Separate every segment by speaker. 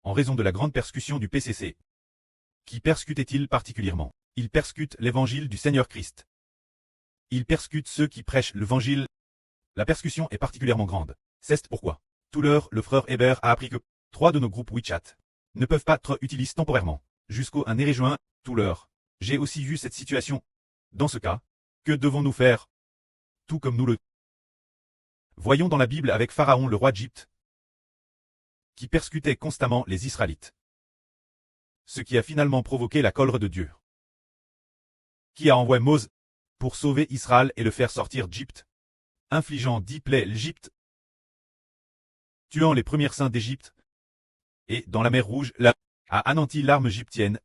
Speaker 1: en raison de la grande persécution du PCC. Qui persécutait-il particulièrement? Il persécute l'évangile du Seigneur Christ. Il persécute ceux qui prêchent l'évangile. La persécution est particulièrement grande. C'est pourquoi, tout l'heure, le frère Hébert a appris que 3 de nos groupes WeChat ne peuvent pas être utilisés temporairement, jusqu'au 1er juin, tout l'heure. J'ai aussi vu cette situation. Dans ce cas, que devons-nous faire? Tout comme nous le voyons dans la Bible avec Pharaon le roi d'Égypte, qui persécutait constamment les Israélites. Ce qui a finalement provoqué la colère de Dieu, qui a envoyé Moïse pour sauver Israël et le faire sortir d'Égypte, infligeant 10 plaies à l'Égypte, tuant les premiers saints d'Égypte, et dans la mer Rouge, a anéanti l'arme égyptienne.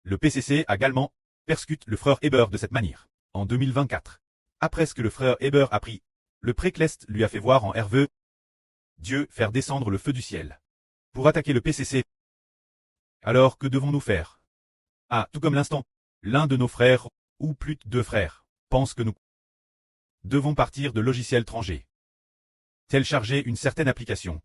Speaker 1: Le PCC a également persécuté le frère Hébert de cette manière. En 2024, après ce que le frère Hébert a pris, le précleste lui a fait voir en Hervé Dieu faire descendre le feu du ciel pour attaquer le PCC. Alors que devons-nous faire? Ah, tout comme l'instant, l'un de nos frères, ou plus de 2 frères, pense que nous devons partir de logiciels étrangers. Télécharger une certaine application.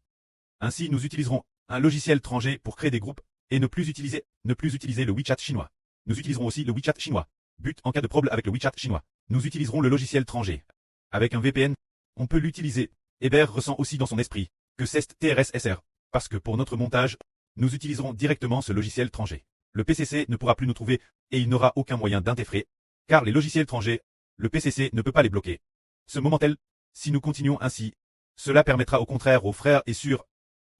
Speaker 1: Ainsi nous utiliserons un logiciel étranger pour créer des groupes, et ne plus utiliser le WeChat chinois. Nous utiliserons aussi le WeChat chinois. But en cas de problème avec le WeChat chinois. Nous utiliserons le logiciel étranger. Avec un VPN, on peut l'utiliser. Hébert ressent aussi dans son esprit que c'est TRSSR, parce que pour notre montage, nous utiliserons directement ce logiciel étranger. Le PCC ne pourra plus nous trouver, et il n'aura aucun moyen d'interférer, car les logiciels étrangers, le PCC ne peut pas les bloquer. Ce moment-là, si nous continuons ainsi, cela permettra au contraire aux frères et sœurs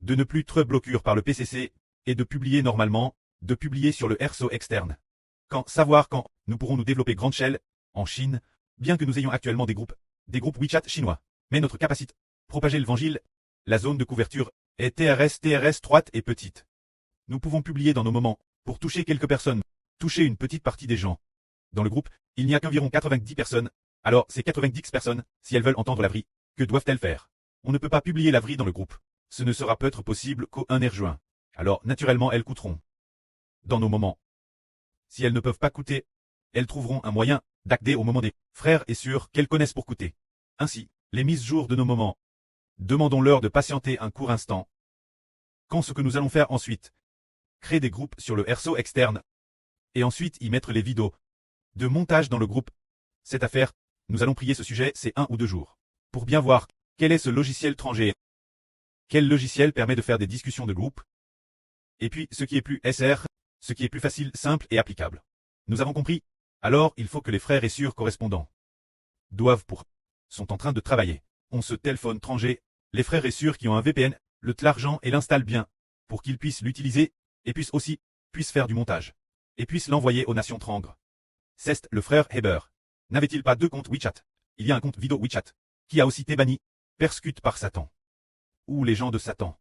Speaker 1: de ne plus être bloqués par le PCC, et de publier normalement, de publier sur le RSO externe. Quand nous pourrons nous développer grande échelle, en Chine, bien que nous ayons actuellement des groupes WeChat chinois. Mais notre capacité, propager l'évangile, la zone de couverture, est TRS étroite et petite. Nous pouvons publier dans nos moments, pour toucher quelques personnes, toucher une petite partie des gens. Dans le groupe, il n'y a qu'environ 90 personnes, alors ces 90 personnes, si elles veulent entendre la vraie, que doivent-elles faire? On ne peut pas publier la vraie dans le groupe. Ce ne sera peut-être possible qu'au 1er juin. Alors naturellement elles coûteront. Dans nos moments. Si elles ne peuvent pas coûter, elles trouveront un moyen d'accéder au moment des frères et sœurs qu'elles connaissent pour coûter. Ainsi, les mises jour de nos moments. Demandons-leur de patienter un court instant. Quand ce que nous allons faire ensuite, créer des groupes sur le RSO externe, et ensuite y mettre les vidéos de montage dans le groupe. Cette affaire, nous allons prier ce sujet c'est 1 ou 2 jours. Pour bien voir, quel est ce logiciel étranger? Quel logiciel permet de faire des discussions de groupe? Et puis, ce qui est plus SR, ce qui est plus facile, simple et applicable. Nous avons compris. Alors, il faut que les frères et sœurs correspondants sont en train de travailler. On se téléphone étranger, les frères et sœurs qui ont un VPN, l'argent et l'installent bien, pour qu'ils puissent l'utiliser, et puissent faire du montage, et puissent l'envoyer aux nations trangres. C'est le frère Hébert. N'avait-il pas 2 comptes WeChat? Il y a un compte vidéo WeChat, qui a aussi été banni, persécuté par Satan. Ou les gens de Satan.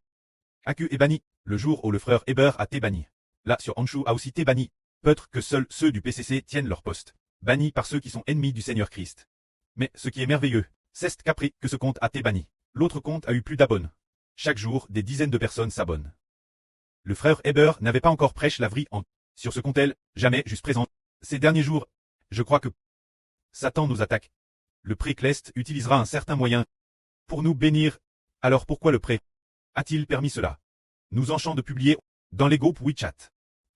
Speaker 1: Aku est banni, le jour où le frère Hébert a été banni. Là sur Anshu a aussi été banni. Peut-être que seuls ceux du PCC tiennent leur poste. Bannis par ceux qui sont ennemis du Seigneur Christ. Mais ce qui est merveilleux, c'est qu'après que ce compte a été banni, l'autre compte a eu plus d'abonnés. Chaque jour, des dizaines de personnes s'abonnent. Le frère Hébert n'avait pas encore prêché la vraie sur ce compte-elle, jamais juste présent. Ces derniers jours, je crois que Satan nous attaque. Le précleste utilisera un certain moyen pour nous bénir. Alors pourquoi le pré a-t-il permis cela? Nous enchantons de publier dans les groupes WeChat.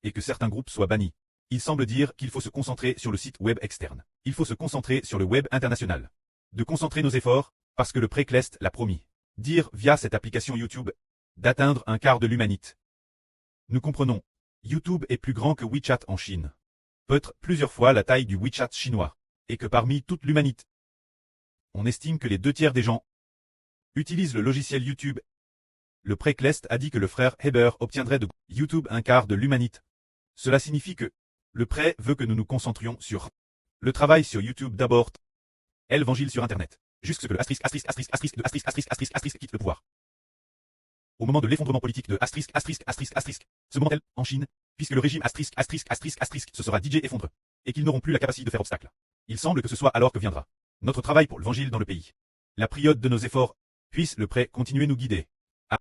Speaker 1: Et que certains groupes soient bannis. Il semble dire qu'il faut se concentrer sur le site web externe. Il faut se concentrer sur le web international. De concentrer nos efforts, parce que le précleste l'a promis. Dire via cette application YouTube, d'atteindre un quart de l'humanité. Nous comprenons. YouTube est plus grand que WeChat en Chine. Peut-être plusieurs fois la taille du WeChat chinois. Et que parmi toute l'humanité, on estime que les 2 tiers des gens utilisent le logiciel YouTube. Le précleste a dit que le frère Hébert obtiendrait de YouTube un quart de l'humanité. Cela signifie que le pré veut que nous nous concentrions sur le travail sur YouTube d'abord, et l'évangile sur Internet, jusqu'à ce que le quitte le pouvoir. Au moment de l'effondrement politique de ce moment-là, en Chine, puisque le régime se sera DJ effondré, et qu'ils n'auront plus la capacité de faire obstacle. Il semble que ce soit alors que viendra notre travail pour l'évangile dans le pays. La période de nos efforts, puisse le pré continuer nous guider.